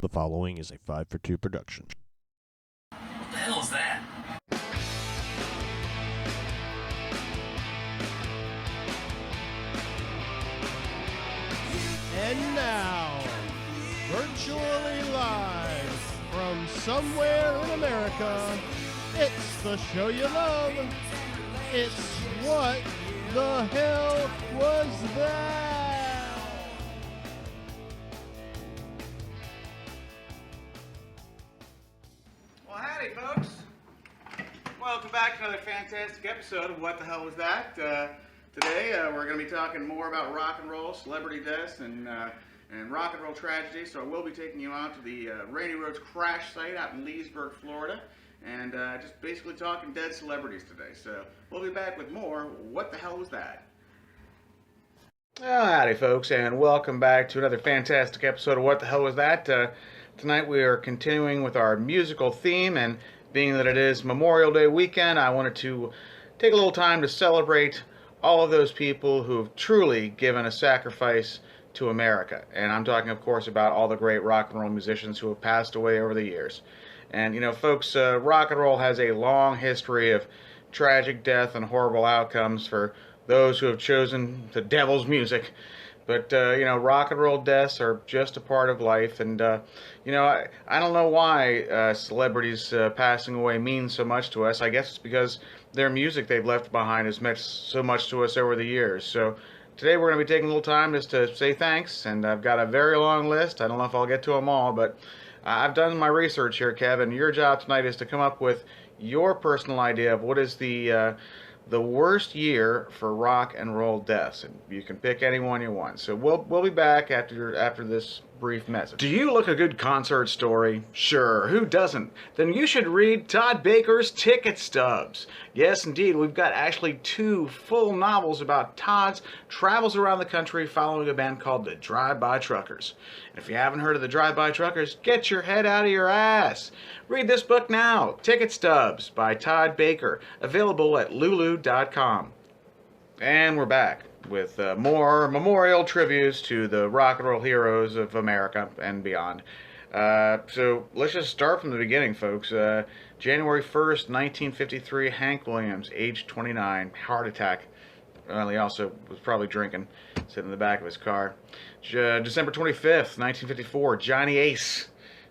The following is a 5 for 2 production. What the hell is that? And now, virtually live from somewhere in America, it's the show you love. It's What the Hell Was That? Well, howdy, folks. Welcome back to another fantastic episode of What the Hell Was That? Today, we're going to be talking more about rock and roll, celebrity deaths, and rock and roll tragedy. So I will be taking you out to the Randy Rhoads crash site out in Leesburg, Florida, and just basically talking dead celebrities today. So we'll be back with more What the Hell Was That? Howdy, folks, and welcome back to another fantastic episode of What the Hell Was That? Tonight we are continuing with our musical theme, and being that it is Memorial Day weekend, I wanted to take a little time to celebrate all of those people who have truly given a sacrifice to America. And I'm talking, of course, about all the great rock and roll musicians who have passed away over the years. And, you know, folks, rock and roll has a long history of tragic death and horrible outcomes for those who have chosen the devil's music. But, you know, rock and roll deaths are just a part of life. And, you know, I don't know why celebrities passing away means so much to us. I guess it's because their music they've left behind has meant so much to us over the years. So today we're going to be taking a little time just to say thanks. And I've got a very long list. I don't know if I'll get to them all, but I've done my research here, Kevin. Your job tonight is to come up with your personal idea of what is the worst year for rock and roll deaths, and you can pick any one you want. So we'll be back after this brief message. Do you like a good concert story? Sure, who doesn't? Then you should read Todd Baker's Ticket Stubs. Yes, indeed, we've got actually 2 full novels about Todd's travels around the country following a band called the Drive-By Truckers. And if you haven't heard of the Drive-By Truckers, get your head out of your ass. Read this book now, Ticket Stubs by Todd Baker, available at lulu.com. And we're back with more memorial tributes to the rock and roll heroes of America and beyond. So let's just start from the beginning, folks. January 1st, 1953, Hank Williams, age 29, heart attack. Well, he also was probably drinking, sitting in the back of his car. December 25th, 1954, Johnny Ace,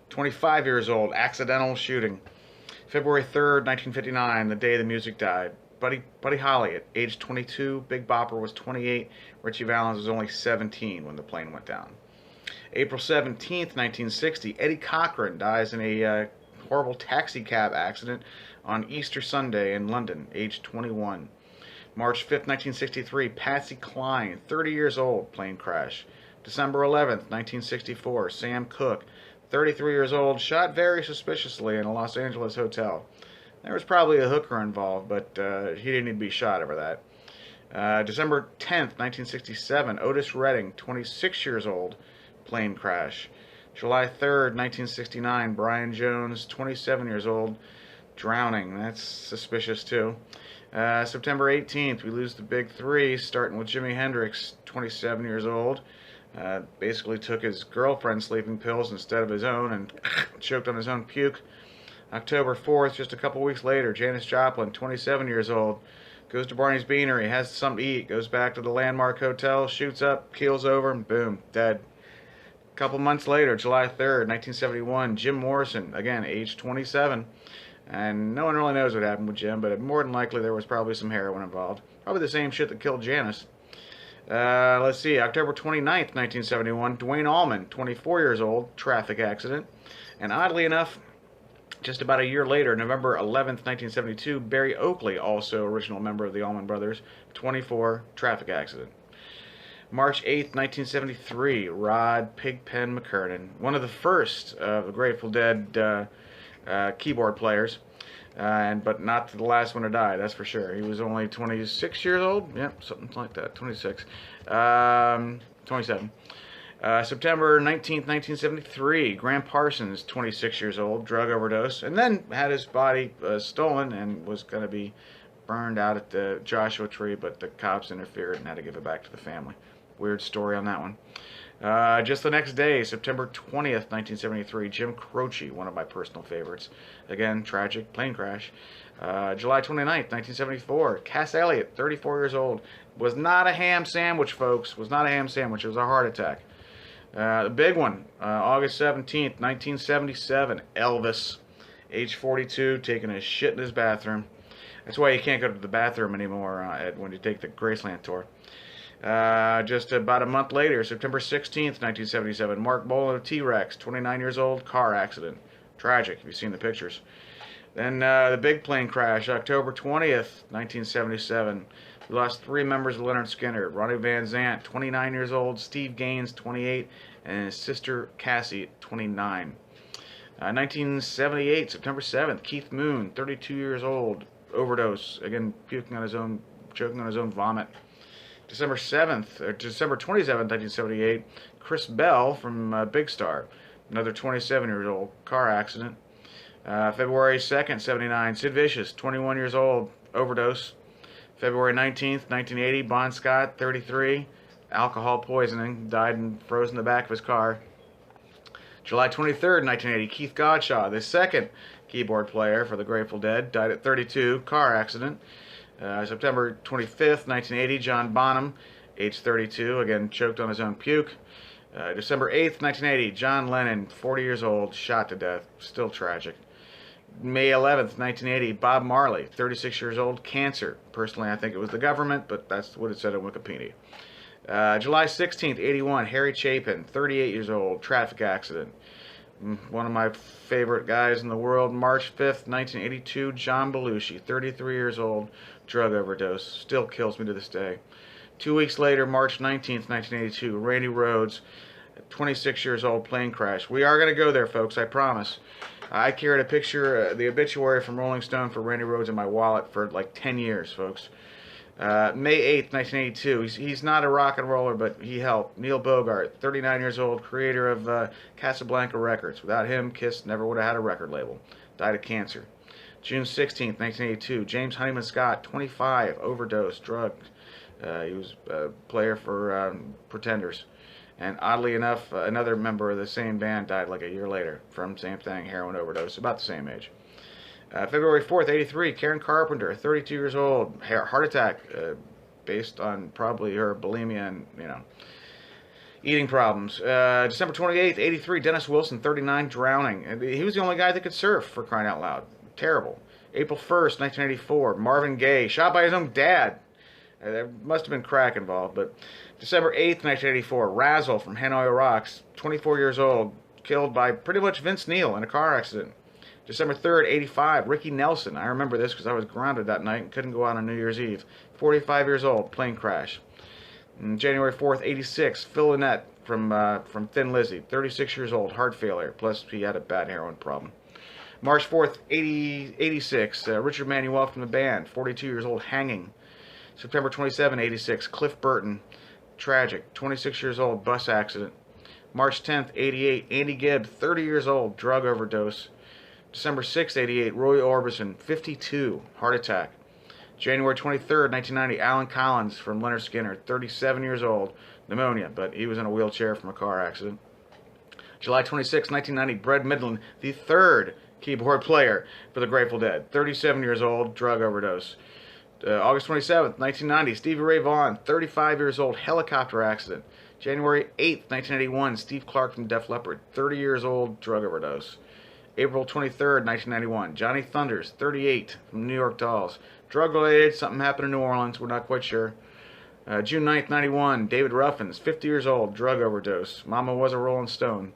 25 years old, accidental shooting. February 3rd, 1959, the day the music died. Buddy Holly at age 22, Big Bopper was 28, Richie Valens was only 17 when the plane went down. April 17th, 1960, Eddie Cochran dies in a horrible taxi cab accident on Easter Sunday in London, age 21. March 5th, 1963, Patsy Cline, 30 years old, plane crash. December 11th, 1964, Sam Cooke, 33 years old, shot very suspiciously in a Los Angeles hotel. There was probably a hooker involved, but he didn't need to be shot over that. December 10th, 1967, Otis Redding, 26 years old, plane crash. July 3rd, 1969, Brian Jones, 27 years old, drowning. That's suspicious too. September 18th, we lose the big 3, starting with Jimi Hendrix, 27 years old. Basically took his girlfriend's sleeping pills instead of his own and choked on his own puke. October 4th, just a couple weeks later, Janis Joplin, 27 years old, goes to Barney's Beanery, has something to eat, goes back to the Landmark Hotel, shoots up, keels over, and boom, dead. A couple months later, July 3rd, 1971, Jim Morrison, again, age 27. And no one really knows what happened with Jim, but more than likely there was probably some heroin involved. Probably the same shit that killed Janis. Let's see, October 29th, 1971, Dwayne Allman, 24 years old, traffic accident. And oddly enough, just about a year later, November 11th, 1972, Barry Oakley, also original member of the Allman Brothers, 24, traffic accident. March 8th, 1973, Rod Pigpen McKernan, one of the first of the Grateful Dead keyboard players, but not the last one to die, that's for sure. He was only 26 years old, yep, something like that, 26, 27. September 19th, 1973, Graham Parsons, 26 years old, drug overdose, and then had his body stolen and was going to be burned out at the Joshua Tree, but the cops interfered and had to give it back to the family. Weird story on that one. Just the next day, September 20th, 1973, Jim Croce, one of my personal favorites. Again, tragic plane crash. July 29th, 1974, Cass Elliot, 34 years old. Was not a ham sandwich, folks. Was not a ham sandwich. It was a heart attack. The big one, August 17th, 1977, Elvis, age 42, taking a shit in his bathroom. That's why you can't go to the bathroom anymore when you take the Graceland tour. Just about a month later, September 16th, 1977, Mark Bolan of T-Rex, 29 years old, car accident. Tragic, if you've seen the pictures. Then the big plane crash, October 20th, 1977. We lost 3 members of Leonard Skinner. Ronnie Van Zant, 29 years old, Steve Gaines, 28, and his sister Cassie, 29. 1978, September 7th, Keith Moon, 32 years old, overdose, again choking on his own vomit. December 27th, 1978, Chris Bell from Big Star, another 27 years old, car accident. February 2nd, 79, Sid Vicious, 21 years old, overdose. February 19th, 1980, Bon Scott, 33, alcohol poisoning, died and froze in the back of his car. July 23rd, 1980, Keith Godshaw, the second keyboard player for the Grateful Dead, died at 32, car accident. September 25th, 1980, John Bonham, age 32, again choked on his own puke. December 8th, 1980, John Lennon, 40 years old, shot to death, still tragic. May 11th, 1980, Bob Marley, 36 years old, cancer. Personally, I think it was the government, but that's what it said on Wikipedia. July 16th, 81, Harry Chapin, 38 years old, traffic accident. One of my favorite guys in the world. March 5th, 1982, John Belushi, 33 years old, drug overdose. Still kills me to this day. 2 weeks later, March 19th, 1982, Randy Rhoads, 26 years old, plane crash. We are going to go there, folks, I promise. I carried a picture, the obituary from Rolling Stone for Randy Rhoads in my wallet for like 10 years, folks. May 8th, 1982. He's not a rock and roller, but he helped. Neil Bogart, 39 years old, creator of Casablanca Records. Without him, Kiss never would have had a record label. Died of cancer. June 16th, 1982. James Honeyman Scott, 25, overdose, drugged. He was a player for Pretenders. And oddly enough, another member of the same band died like a year later from same thing, heroin overdose, about the same age. February 4th, 83, Karen Carpenter, 32 years old, heart attack, based on probably her bulimia and, eating problems. December 28th, 83, Dennis Wilson, 39, drowning. And he was the only guy that could surf, for crying out loud. Terrible. April 1st, 1984, Marvin Gaye, shot by his own dad. There must have been crack involved, but December 8th, 1984, Razzle from Hanoi Rocks, 24 years old, killed by pretty much Vince Neil in a car accident. December 3rd, 85, Ricky Nelson. I remember this because I was grounded that night and couldn't go out on New Year's Eve. 45 years old, plane crash. And January 4th, 86, Phil Lynott from Thin Lizzy, 36 years old, heart failure, plus he had a bad heroin problem. March 4th, 86, Richard Manuel from the band, 42 years old, hanging. September 27, 86, Cliff Burton, tragic, 26 years old, bus accident. March 10th, 88, Andy Gibb, 30 years old, drug overdose. December 6th, 88, Roy Orbison, 52, heart attack. January 23rd, 1990, Alan Collins from Leonard Skinner, 37 years old, pneumonia, but he was in a wheelchair from a car accident. July 26, 1990, Brett Midland, the third keyboard player for the Grateful Dead, 37 years old, drug overdose. August 27th, 1990, Stevie Ray Vaughan, 35 years old, helicopter accident. January 8th, 1981, Steve Clark from Def Leppard, 30 years old, drug overdose. April 23rd, 1991, Johnny Thunders, 38, from New York Dolls. Drug-related, something happened in New Orleans, we're not quite sure. June 9th, 91, David Ruffins, 50 years old, drug overdose. Mama was a Rolling Stone.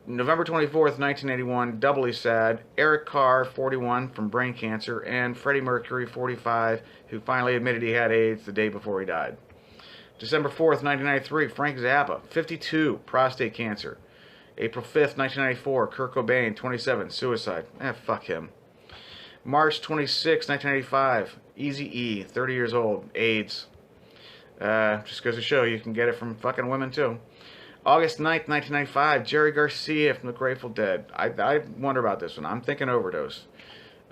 November 24th, 1981, doubly sad, Eric Carr, 41, from brain cancer, and Freddie Mercury, 45, who finally admitted he had AIDS the day before he died. December 4th, 1993, Frank Zappa, 52, prostate cancer. April 5th, 1994, Kurt Cobain, 27, suicide. Fuck him. March 26th, 1985, Eazy-E, 30 years old, AIDS. Just goes to show you can get it from fucking women too. August 9th, 1995, Jerry Garcia from the Grateful Dead. I wonder about this one. I'm thinking overdose.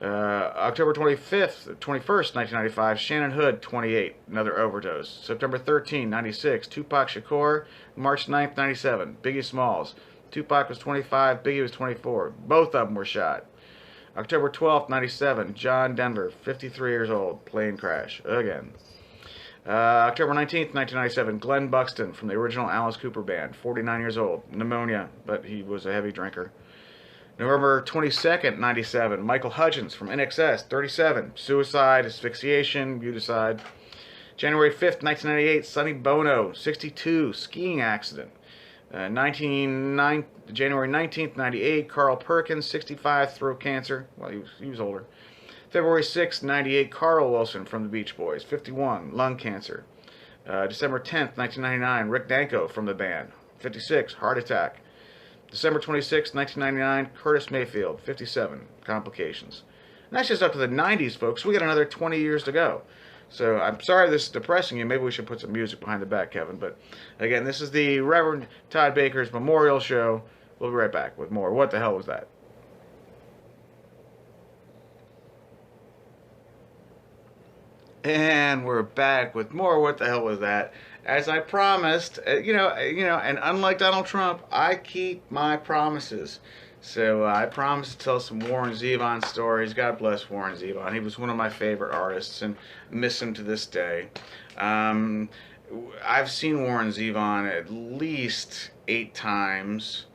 October 21st, 1995, Shannon Hood, 28, another overdose. September 13, 96, Tupac Shakur. March 9th, 97, Biggie Smalls. Tupac was 25, Biggie was 24. Both of them were shot. October 12th, 97, John Denver, 53 years old, plane crash, again. October 19th, 1997, Glenn Buxton from the original Alice Cooper Band, 49 years old, pneumonia, but he was a heavy drinker. November 22nd, 97, Michael Hudgens from NXS, 37, suicide, asphyxiation, muticide. January 5th, 1998, Sonny Bono, 62, skiing accident. January 19th, 98, Carl Perkins, 65, throat cancer. Well, he was older. February 6th, 98, Carl Wilson from the Beach Boys, 51, lung cancer. December 10th, 1999, Rick Danko from the band, 56, heart attack. December 26, 1999, Curtis Mayfield, 57, complications. And that's just up to the 90s, folks. We got another 20 years to go. So I'm sorry this is depressing you. Maybe we should put some music behind the back, Kevin. But again, this is the Reverend Todd Baker's Memorial Show. We'll be right back with more. What the hell was that? And we're back with more. What the hell was that? As I promised, and unlike Donald Trump, I keep my promises. So I promised to tell some Warren Zevon stories. God bless Warren Zevon. He was one of my favorite artists, and miss him to this day. I've seen Warren Zevon at least 8 times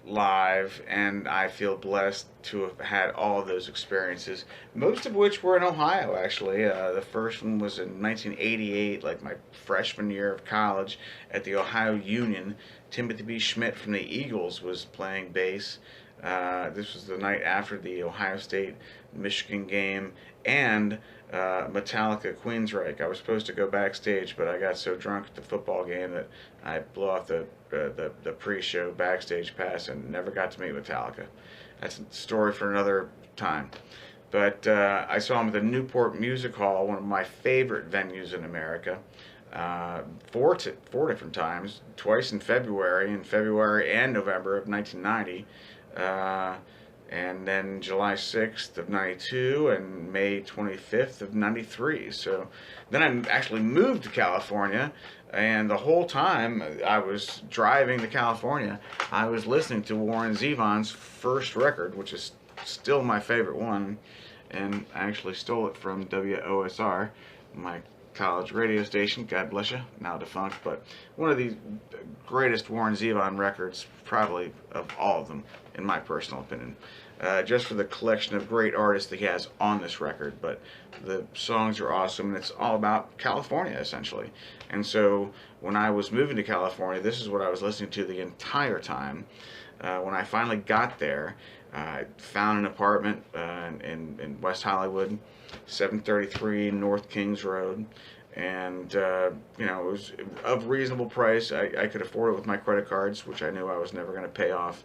live, and I feel blessed to have had all of those experiences, most of which were in Ohio, actually. The first one was in 1988, like my freshman year of college at the Ohio Union. Timothy B. Schmidt from the Eagles was playing bass. This was the night after the Ohio State-Michigan game, and Metallica Queensryche. I was supposed to go backstage, but I got so drunk at the football game that I blew off the pre-show backstage pass and never got to meet Metallica. That's a story for another time. But I saw him at the Newport Music Hall, one of my favorite venues in America, four different times, twice in February and November of 1990. And then July 6th of 92 and May 25th of 93. So then I actually moved to California, and the whole time I was driving to California, I was listening to Warren Zevon's first record, which is still my favorite one, and I actually stole it from WOSR, my college radio station, God bless you, now defunct, but one of the greatest Warren Zevon records, probably of all of them, in my personal opinion. Just for the collection of great artists that he has on this record, but the songs are awesome, and it's all about California, essentially. And so when I was moving to California, this is what I was listening to the entire time. When I finally got there, I found an apartment in West Hollywood, 733 North Kings Road, and it was of reasonable price. I could afford it with my credit cards, which I knew I was never going to pay off.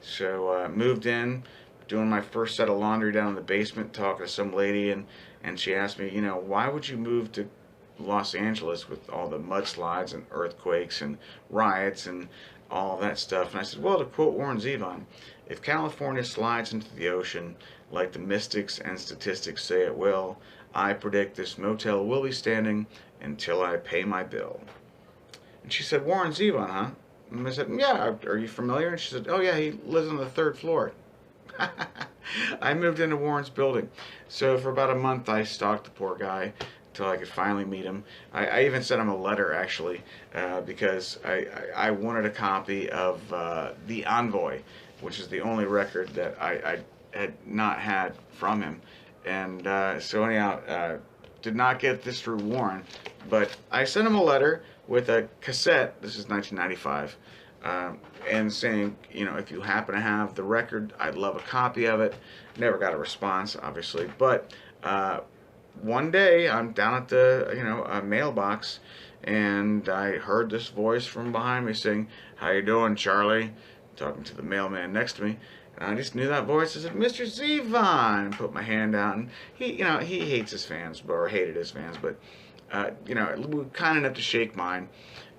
So moved in, doing my first set of laundry down in the basement, talking to some lady, and she asked me, why would you move to Los Angeles with all the mudslides and earthquakes and riots and all that stuff? And I said, well, to quote Warren Zevon, if California slides into the ocean like the mystics and statistics say it will, I predict this motel will be standing until I pay my bill. And she said, Warren Zevon, huh? And I said, yeah, are you familiar? And she said, oh yeah, he lives on the 3rd floor. I moved into Warren's building. So for about a month I stalked the poor guy until I could finally meet him. I even sent him a letter, actually, because I wanted a copy of The Envoy, which is the only record that I had not had from him. And so anyhow, did not get this through Warren, but I sent him a letter with a cassette. This is 1995. And saying, if you happen to have the record, I'd love a copy of it. Never got a response, obviously. But one day, I'm down at the, mailbox, and I heard this voice from behind me saying, how you doing, Charlie? Talking to the mailman next to me. And I just knew that voice. I said, Mr. Zevon, and put my hand out. And he hates his fans, or hated his fans, but, we were kind enough to shake mine.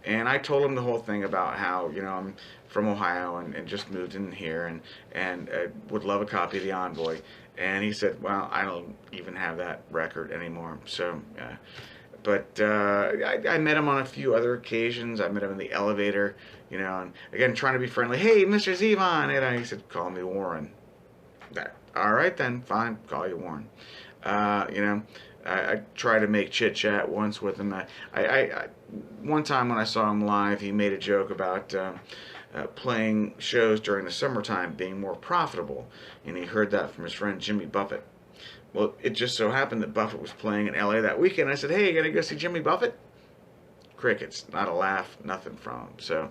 And I told him the whole thing about how, I'm from Ohio and just moved in here and would love a copy of The Envoy. And he said, well, I don't even have that record anymore. So, but I met him on a few other occasions. I met him in the elevator, and again, trying to be friendly. Hey, Mr. Zevon. And he said, call me Warren. All right, then, fine, call you Warren. I tried to make chit chat once with him. I one time when I saw him live, he made a joke about playing shows during the summertime being more profitable, and he heard that from his friend Jimmy Buffett. Well, it just so happened that Buffett was playing in LA that weekend. I said, hey, you gonna go see Jimmy Buffett? Crickets, not a laugh, nothing from him. So,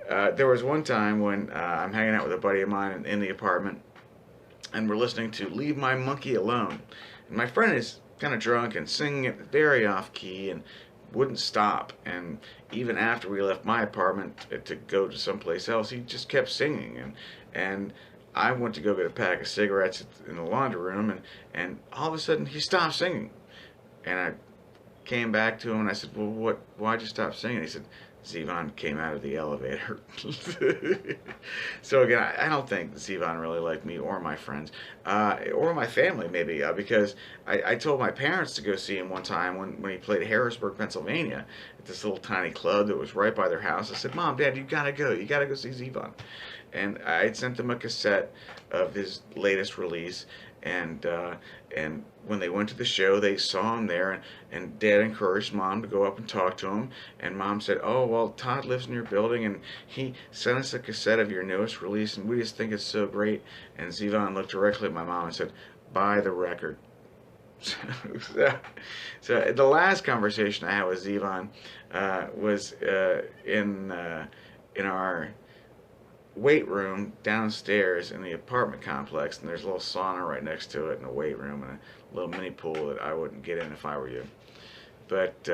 there was one time when I'm hanging out with a buddy of mine in the apartment, and we're listening to Leave My Monkey Alone. And my friend is kind of drunk and singing it very off key and wouldn't stop. And even after we left my apartment to go to someplace else, he just kept singing. And I went to go get a pack of cigarettes in the laundry room, and all of a sudden he stopped singing. And I came back to him and I said, well, why'd you stop singing? He said, Zevon came out of the elevator. So again, I don't think Zevon really liked me or my friends, or my family maybe, because I told my parents to go see him one time when he played Harrisburg, Pennsylvania, at this little tiny club that was right by their house. I said, Mom, Dad, you gotta go see Zevon. And I had sent them a cassette of his latest release, and when they went to the show, they saw him there, and Dad encouraged Mom to go up and talk to him, and Mom said, oh, well, Todd lives in your building, and he sent us a cassette of your newest release, and we just think it's so great. And Zevon looked directly at my mom and said, buy the record. So the last conversation I had with Zevon was in our weight room downstairs in the apartment complex, and there's a little sauna right next to it and a weight room and a little mini pool that I wouldn't get in if I were you. But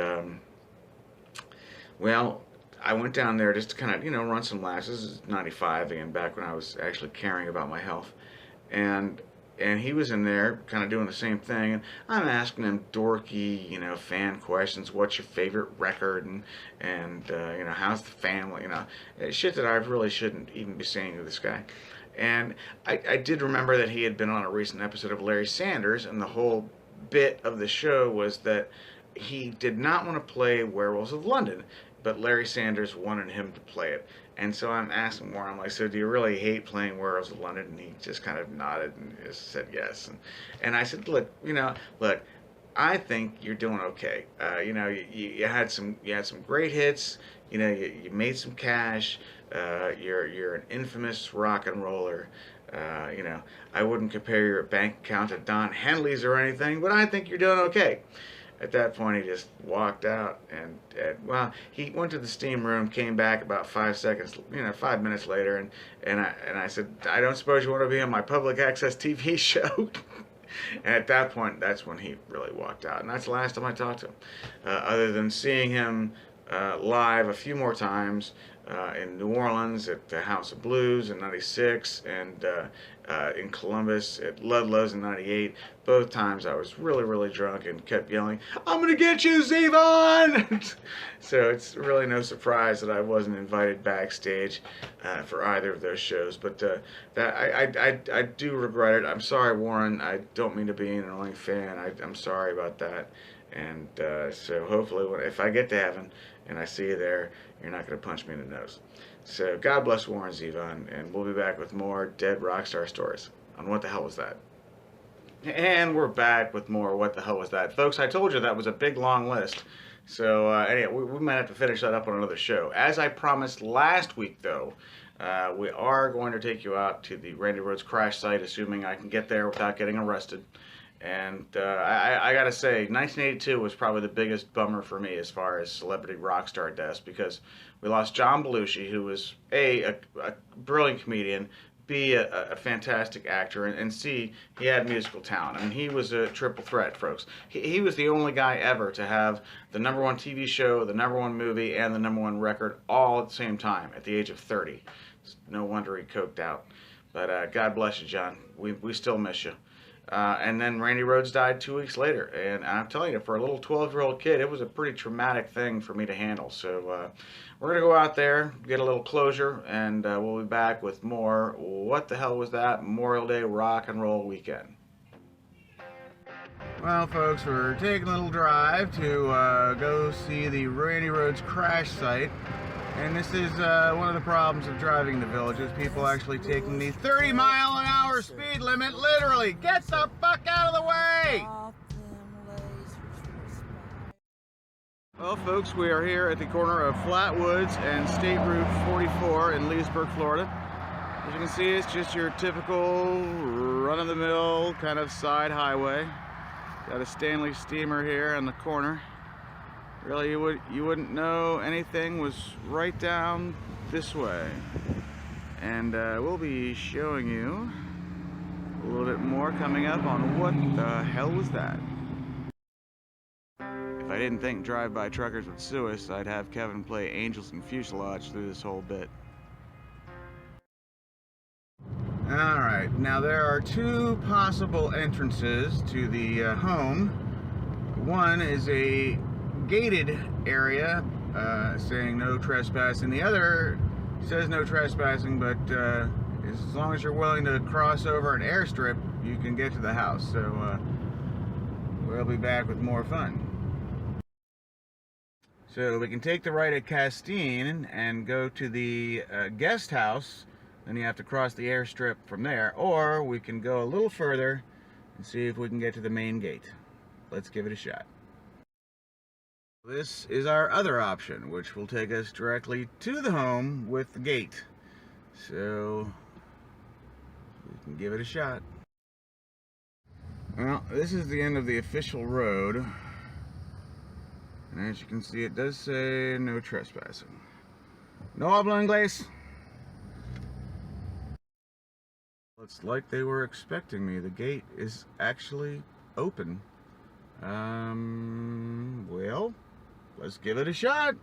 well, I went down there just to kind of run some laps. This is 95 again, back when I was actually caring about my health, and he was in there kind of doing the same thing, and I'm asking him dorky, fan questions. What's your favorite record? And how's the family? Shit that I really shouldn't even be saying to this guy. And I did remember that he had been on a recent episode of Larry Sanders, and the whole bit of the show was that he did not want to play Werewolves of London, but Larry Sanders wanted him to play it. And so I'm asking Warren, I'm like, so do you really hate playing Werewolves of London? And he just kind of nodded and just said yes. And I said, look, I think you're doing okay. You had some great hits. You made some cash. You're an infamous rock and roller. I wouldn't compare your bank account to Don Henley's or anything, but I think you're doing okay. At that point, he just walked out, and well, he went to the steam room, came back about 5 minutes later, and I said, I don't suppose you want to be on my public access TV show? And at that point, that's when he really walked out, and that's the last time I talked to him, other than seeing him live a few more times in New Orleans at the House of Blues in '96, and in Columbus at Ludlow's in '98. Both times I was really, really drunk and kept yelling, I'm gonna get you, Zevon! So it's really no surprise that I wasn't invited backstage for either of those shows. But that I do regret it. I'm sorry, Warren. I don't mean to be an annoying fan. I'm sorry about that. And so hopefully if I get to heaven and I see you there, you're not going to punch me in the nose. So God bless Warren Zevon, and we'll be back with more dead rock star stories on What the Hell Was That? And we're back with more What the Hell Was That? Folks, I told you that was a big, long list. So anyway, we might have to finish that up on another show. As I promised last week, though, we are going to take you out to the Randy Rhoads crash site, assuming I can get there without getting arrested. And I gotta say, 1982 was probably the biggest bummer for me as far as celebrity rock star deaths, because we lost John Belushi, who was a brilliant comedian, B, a fantastic actor, and C, he had musical talent. I mean, he was a triple threat, folks. He was the only guy ever to have the #1 TV show, the #1 movie, and the #1 record all at the same time at the age of 30. It's no wonder he coked out. But God bless you, John. We still miss you. And then Randy Rhoads died 2 weeks later. And I'm telling you, for a little 12-year-old kid, it was a pretty traumatic thing for me to handle. So we're going to go out there, get a little closure, and we'll be back with more What the Hell Was That Memorial Day Rock and Roll Weekend. Well, folks, we're taking a little drive to go see the Randy Rhoads crash site. And this is one of the problems of driving the village, is people actually taking the 30-mile-an-hour speed limit, literally. Get the fuck out of the way! Well, folks, we are here at the corner of Flatwoods and State Route 44 in Leesburg, Florida. As you can see, it's just your typical run-of-the-mill kind of side highway. Got a Stanley steamer here in the corner. Really, you wouldn't know anything was right down this way. And we'll be showing you a little bit more coming up on What the Hell Was That. If I didn't think drive-by truckers would sue us, I'd have Kevin play Angels and Fuselage through this whole bit. Alright, now there are two possible entrances to the home. One is a gated area saying no trespassing. The other says no trespassing, but as long as you're willing to cross over an airstrip, you can get to the house. So we'll be back with more fun. So we can take the right at Castine and go to the guest house. Then you have to cross the airstrip from there, or we can go a little further and see if we can get to the main gate. Let's give it a shot. This is our other option, which will take us directly to the home with the gate. So we can give it a shot. Well, this is the end of the official road. And as you can see, it does say no trespassing. No hablo inglés. It's like they were expecting me. The gate is actually open. Well, let's give it a shot.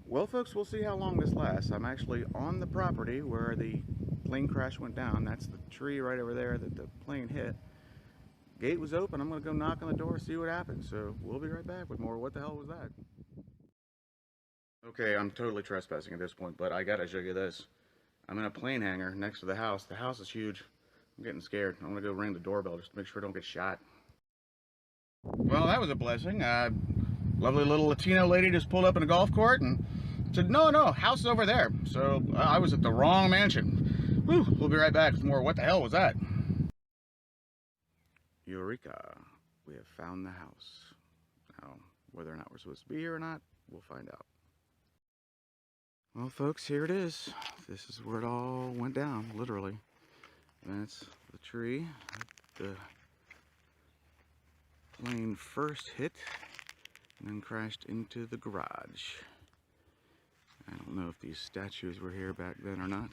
Well, folks, we'll see how long this lasts. I'm actually on the property where the plane crash went down. That's the tree right over there that the plane hit. Gate was open. I'm going to go knock on the door, see what happens. So we'll be right back with more What the Hell Was That? Okay, I'm totally trespassing at this point, but I gotta show you this. I'm in a plane hangar next to the house. The house is huge. I'm getting scared. I'm gonna go ring the doorbell just to make sure I don't get shot. Well, that was a blessing. Lovely little Latino lady just pulled up in a golf cart and said, no, house over there. So I was at the wrong mansion. Whew, we'll be right back with more What the Hell Was That? Eureka. We have found the house. Now, whether or not we're supposed to be here or not, we'll find out. Well, folks, here it is. This is where it all went down, literally. That's the tree the plane first hit and then crashed into the garage. I don't know if these statues were here back then or not,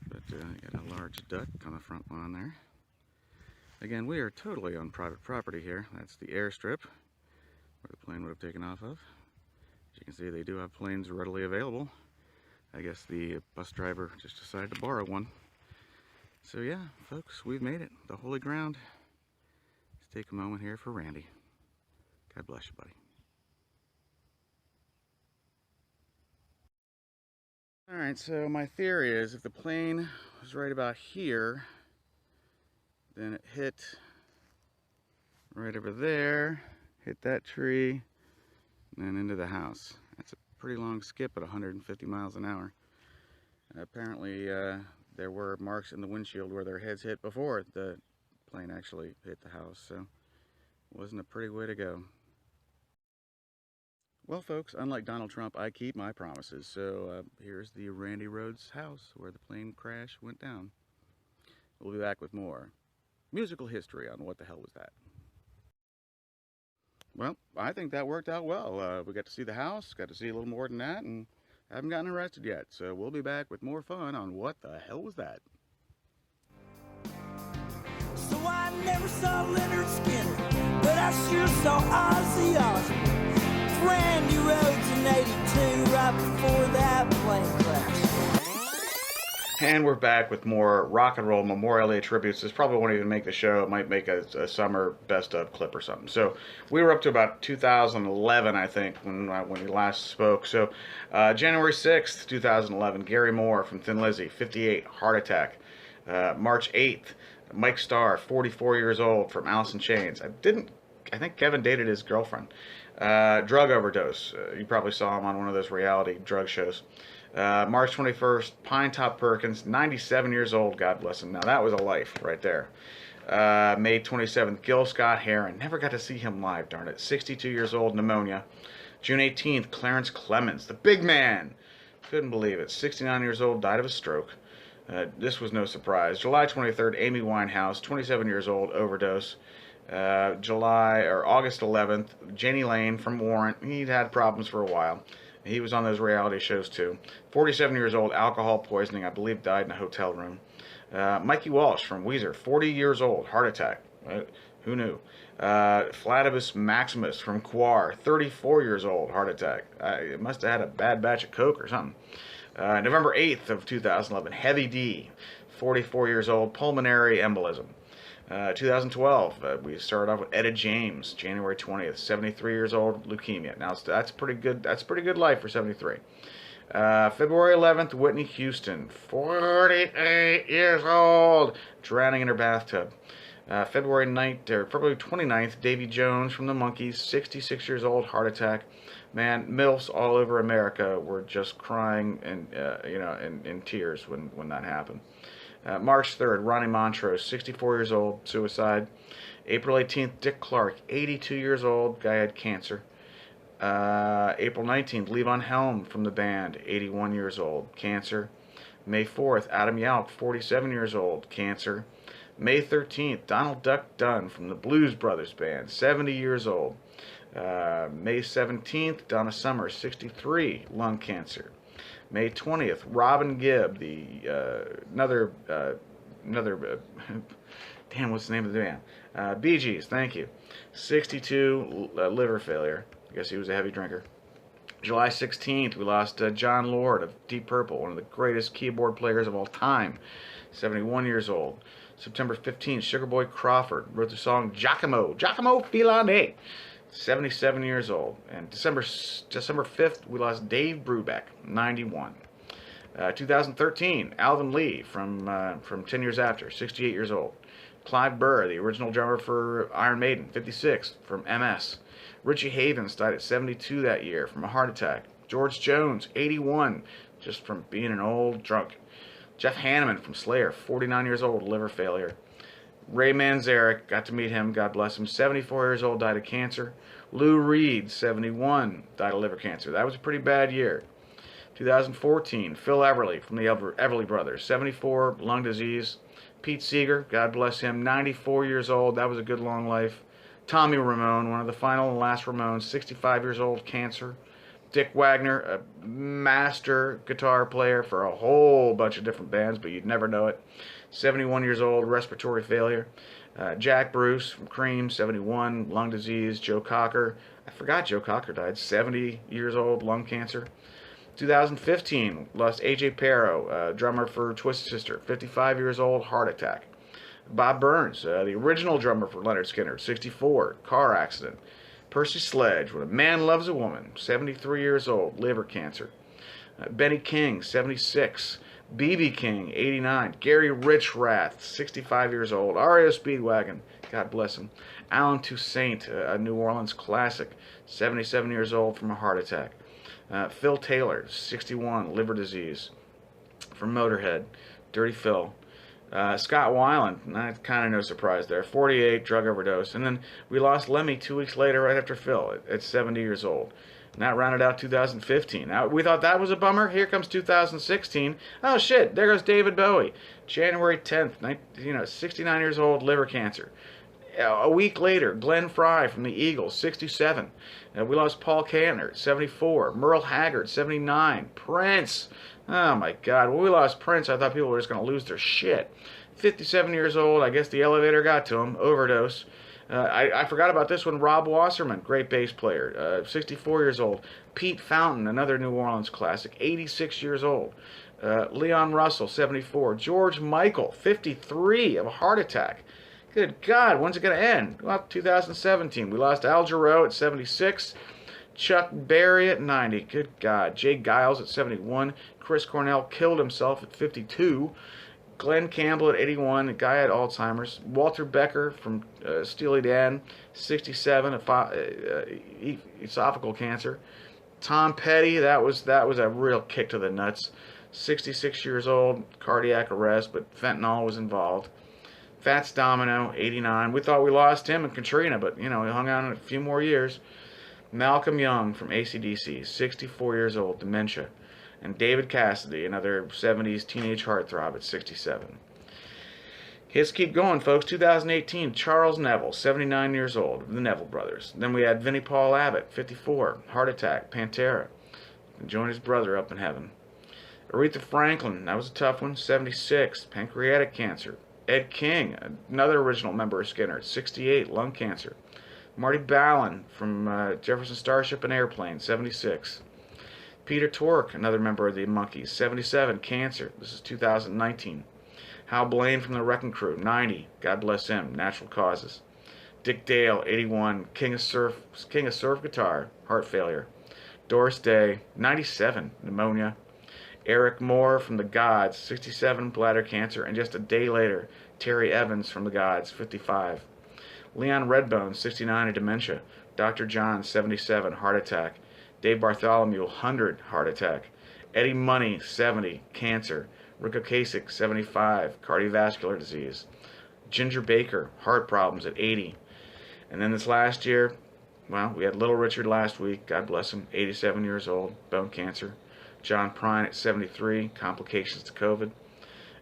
but you got a large duck on the front one there. Again, we are totally on private property here. That's the airstrip where the plane would have taken off of. As you can see, they do have planes readily available. I guess the bus driver just decided to borrow one. So yeah, folks, we've made it. The holy ground. Let's take a moment here for Randy. God bless you, buddy. Alright, so my theory is if the plane was right about here, then it hit right over there, hit that tree, and then into the house. That's a pretty long skip at 150 miles an hour. Apparently, there were marks in the windshield where their heads hit before the plane actually hit the house, so it wasn't a pretty way to go. Well, folks, unlike Donald Trump, I keep my promises. So here's the Randy Rhoads house where the plane crash went down. We'll be back with more musical history on What the Hell Was That? Well, I think that worked out well. We got to see the house, got to see a little more than that, and haven't gotten arrested yet. So we'll be back with more fun on What the Hell Was That? So I never saw Leonard Skinner, but I sure saw Ozzy Osbourne. Randy Rhoads in '82, right before that plane crash. And we're back with more rock and roll Memorial Day tributes. This probably won't even make the show. It might make a summer best of clip or something. So we were up to about 2011, I think, when we last spoke. So January 6th, 2011, Gary Moore from Thin Lizzy, 58, heart attack. March 8th, Mike Starr, 44 years old, from Alice in Chains. I think Kevin dated his girlfriend. Drug overdose. You probably saw him on one of those reality drug shows. March 21st, Pine Top Perkins, 97 years old, God bless him. Now, that was a life right there. May 27th, Gil Scott-Heron. Never got to see him live, darn it. 62 years old, pneumonia. June 18th, Clarence Clemens, the big man. Couldn't believe it. 69 years old, died of a stroke. This was no surprise. July 23rd, Amy Winehouse, 27 years old, overdose. August 11th, Jenny Lane from Warrant. He'd had problems for a while. He was on those reality shows too. 47 years old, alcohol poisoning, I believe died in a hotel room. Mikey Walsh from Weezer, 40 years old, heart attack. Who knew? Flatibus Maximus from Quar, 34 years old, heart attack. It must have had a bad batch of coke or something. November 8th of 2011, Heavy D, 44 years old, pulmonary embolism. 2012, we started off with Etta James, January 20th, 73 years old, leukemia. Now that's pretty good. That's pretty good life for 73. February 11th, Whitney Houston, 48 years old, drowning in her bathtub. February 29th, Davy Jones from the Monkees, 66 years old, heart attack. Man, MILFs all over America were just crying and in tears when that happened. March 3rd, Ronnie Montrose, 64 years old, suicide. April 18th, Dick Clark, 82 years old, guy had cancer. April 19th, Levon Helm from the band, 81 years old, cancer. May 4th, Adam Yauch, 47 years old, cancer. May 13th, Donald Duck Dunn from the Blues Brothers Band, 70 years old. May 17th, Donna Summer, 63, lung cancer. May 20th, Robin Gibb, another damn, what's the name of the band? Bee Gees, thank you. 62, liver failure. I guess he was a heavy drinker. July 16th, we lost John Lord of Deep Purple, one of the greatest keyboard players of all time, 71 years old. September 15th, Sugar Boy Crawford wrote the song Giacomo Filane, 77 years old. And December 5th, we lost Dave Brubeck, 91. 2013, Alvin Lee from 10 Years After, 68 years old. Clive Burr, the original drummer for Iron Maiden, 56, from MS. Richie Havens died at 72 that year from a heart attack. George Jones, 81, just from being an old drunk. Jeff Hanneman from Slayer, 49 years old, liver failure. Ray Manzarek, got to meet him, God bless him, 74 years old, died of cancer. Lou Reed, 71, died of liver cancer. That was a pretty bad year. 2014, Phil Everly from the Everly Brothers, 74, lung disease. Pete Seeger, God bless him, 94 years old. That was a good long life. Tommy Ramone, one of the final and last Ramones, 65 years old, cancer. Dick Wagner, a master guitar player for a whole bunch of different bands, but you'd never know it. 71 years old, respiratory failure. Jack Bruce from Cream, 71, lung disease. Joe Cocker, I forgot Joe Cocker died, 70 years old, lung cancer. 2015, lost A.J. Pero, drummer for Twisted Sister, 55 years old, heart attack. Bob Burns, the original drummer for Lynyrd Skynyrd, 64, car accident. Percy Sledge, When a Man Loves a Woman, 73 years old, liver cancer. Benny King, 76. B.B. King, 89. Gary Richrath, 65 years old. REO Speedwagon, God bless him. Alan Toussaint, a New Orleans classic, 77 years old from a heart attack. Phil Taylor, 61, liver disease. From Motorhead, Dirty Phil. Scott Weiland, kind of no surprise there, 48, drug overdose. And then we lost Lemmy 2 weeks later, right after Phil, at 70 years old. And that rounded out 2015. Now, we thought that was a bummer. Here comes 2016. Oh, shit, there goes David Bowie. January 10th, 69 years old, liver cancer. A week later, Glenn Frey from the Eagles, 67. We lost Paul Kantner, 74. Merle Haggard, 79. Prince. Oh, my God. When we lost Prince, I thought people were just going to lose their shit. 57 years old. I guess the elevator got to him. Overdose. I forgot about this one. Rob Wasserman, great bass player, 64 years old. Pete Fountain, another New Orleans classic, 86 years old. Leon Russell, 74. George Michael, 53, of a heart attack. Good God, when's it going to end? Well, 2017. We lost Al Jarreau at 76. Chuck Berry at 90. Good God. Jay Giles at 71. Chris Cornell killed himself at 52. Glenn Campbell at 81. A guy had Alzheimer's. Walter Becker from Steely Dan, 67. Esophageal cancer. Tom Petty, that was a real kick to the nuts. 66 years old, cardiac arrest, but fentanyl was involved. Fats Domino, 89. We thought we lost him in Katrina, but, you know, he hung on a few more years. Malcolm Young from AC/DC, 64 years old, dementia. And David Cassidy, another 70s teenage heartthrob at 67. Hits keep going, folks. 2018, Charles Neville, 79 years old, the Neville brothers. Then we had Vinnie Paul Abbott, 54, heart attack, Pantera. Joined his brother up in heaven. Aretha Franklin, that was a tough one, 76, pancreatic cancer. Ed King, another original member of Skinner, 68, lung cancer. Marty Ballin from Jefferson Starship and Airplane, 76. Peter Tork, another member of the Monkees, 77, cancer. This is 2019. Hal Blaine from the Wrecking Crew, 90. God bless him, natural causes. Dick Dale, 81, king of surf guitar, heart failure. Doris Day, 97, pneumonia. Eric Moore from the Gods, 67, bladder cancer. And just a day later, Terry Evans from the Gods, 55. Leon Redbone, 69, dementia. Dr. John, 77, heart attack. Dave Bartholomew, 100, heart attack. Eddie Money, 70, cancer. Rick Ocasek, 75, cardiovascular disease. Ginger Baker, heart problems at 80. And then this last year, well, we had Little Richard last week, God bless him, 87 years old, bone cancer. John Prine at 73, complications to COVID.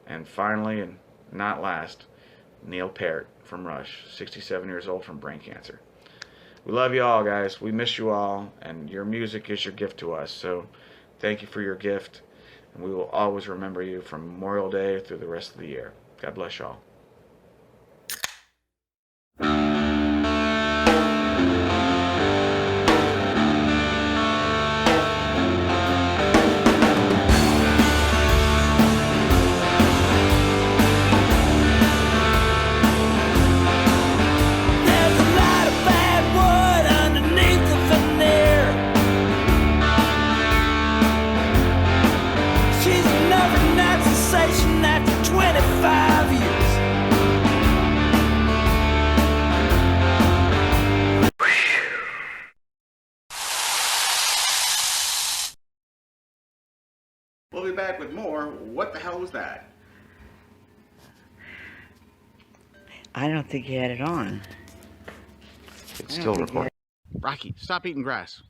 And finally, and not last, Neil Peart from Rush, 67 years old from brain cancer. We love you all, guys. We miss you all, and your music is your gift to us. So thank you for your gift, and we will always remember you from Memorial Day through the rest of the year. God bless y'all. After 25 years. We'll be back with more. What the hell was that? I don't think he had it on. It's still recording. Rocky, stop eating grass.